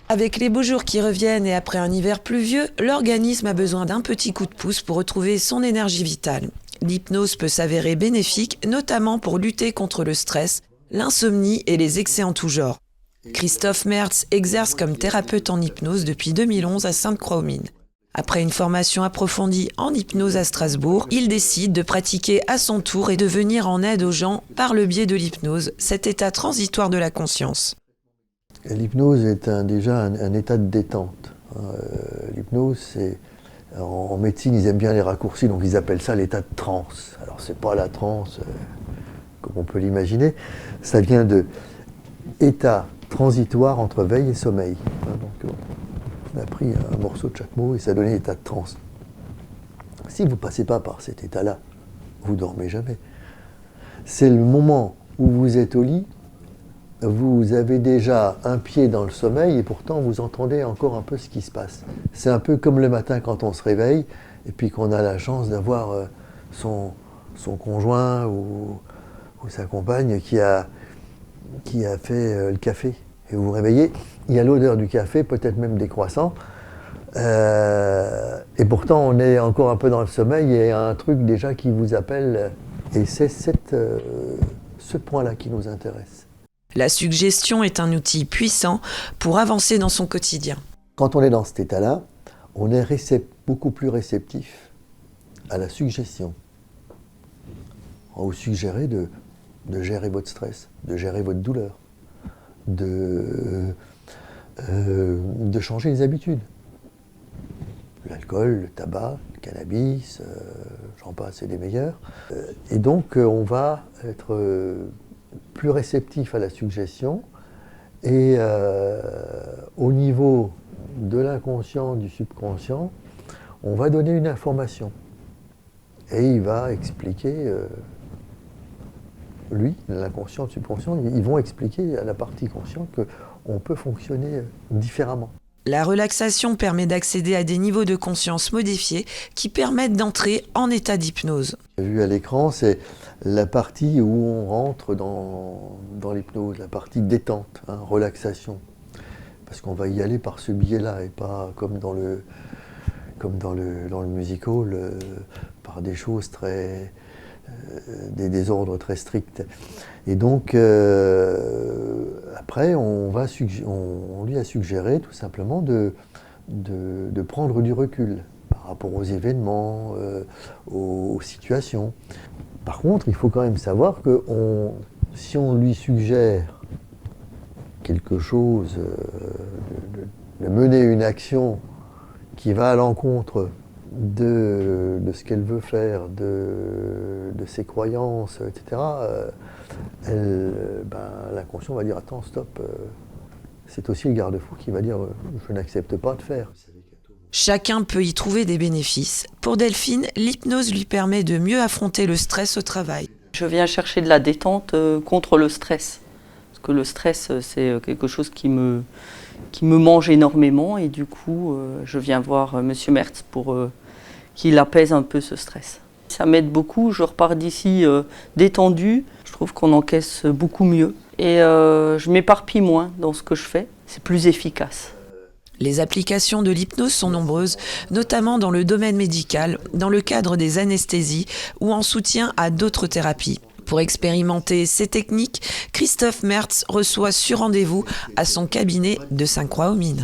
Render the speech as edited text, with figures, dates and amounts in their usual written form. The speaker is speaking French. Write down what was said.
Avec les beaux jours qui reviennent et après un hiver pluvieux, l'organisme a besoin d'un petit coup de pouce pour retrouver son énergie vitale. L'hypnose peut s'avérer bénéfique, notamment pour lutter contre le stress, l'insomnie et les excès en tout genre. Christophe Mertz exerce comme thérapeute en hypnose depuis 2011 à Sainte-Croix-aux-Mines. Après une formation approfondie en hypnose à Strasbourg, il décide de pratiquer à son tour et de venir en aide aux gens par le biais de l'hypnose, cet état transitoire de la conscience. L'hypnose est déjà un état de détente. L'hypnose, en médecine, ils aiment bien les raccourcis, donc ils appellent ça l'état de transe. Alors c'est pas la transe comme on peut l'imaginer, ça vient de état transitoire entre veille et sommeil. Donc on a pris un morceau de chaque mot et ça donnait l'état de transe. Si vous ne passez pas par cet état-là, vous dormez jamais. C'est le moment où vous êtes au lit, vous avez déjà un pied dans le sommeil et pourtant vous entendez encore un peu ce qui se passe. C'est un peu comme le matin quand on se réveille et puis qu'on a la chance d'avoir son conjoint ou sa compagne qui a fait le café. Et vous vous réveillez, il y a l'odeur du café, peut-être même des croissants. Et pourtant on est encore un peu dans le sommeil et il y a un truc déjà qui vous appelle. Et c'est ce point-là qui nous intéresse. La suggestion est un outil puissant pour avancer dans son quotidien. Quand on est dans cet état-là, on est beaucoup plus réceptif à la suggestion. On vous suggère de gérer votre stress, de gérer votre douleur, de changer les habitudes. L'alcool, le tabac, le cannabis, j'en passe, c'est des meilleurs. Et donc on va être plus réceptif à la suggestion et au niveau de l'inconscient, du subconscient, on va donner une information et il va expliquer, lui, l'inconscient, le subconscient, ils vont expliquer à la partie consciente qu'on peut fonctionner différemment. La relaxation permet d'accéder à des niveaux de conscience modifiés qui permettent d'entrer en état d'hypnose. Vu à l'écran, c'est la partie où on rentre dans l'hypnose, la partie détente, relaxation. Parce qu'on va y aller par ce biais-là et pas comme dans le musical, par des choses des ordres très stricts. Et donc, après, on lui a suggéré tout simplement de prendre du recul par rapport aux événements, aux situations. Par contre, il faut quand même savoir que si on lui suggère quelque chose, de mener une action qui va à l'encontre de ce qu'elle veut faire, de ses croyances, etc., l'inconscient va dire « Attends, stop ». C'est aussi le garde-fou qui va dire « Je n'accepte pas de faire ». Chacun peut y trouver des bénéfices. Pour Delphine, l'hypnose lui permet de mieux affronter le stress au travail. Je viens chercher de la détente contre le stress. Parce que le stress, c'est quelque chose qui me mange énormément. Et du coup, je viens voir Monsieur Mertz pour qu'il apaise un peu ce stress. Ça m'aide beaucoup. Je repars d'ici détendu. Je trouve qu'on encaisse beaucoup mieux. Et je m'éparpille moins dans ce que je fais. C'est plus efficace. Les applications de l'hypnose sont nombreuses, notamment dans le domaine médical, dans le cadre des anesthésies ou en soutien à d'autres thérapies. Pour expérimenter ces techniques, Christophe Mertz reçoit sur rendez-vous à son cabinet de Sainte-Croix-aux-Mines.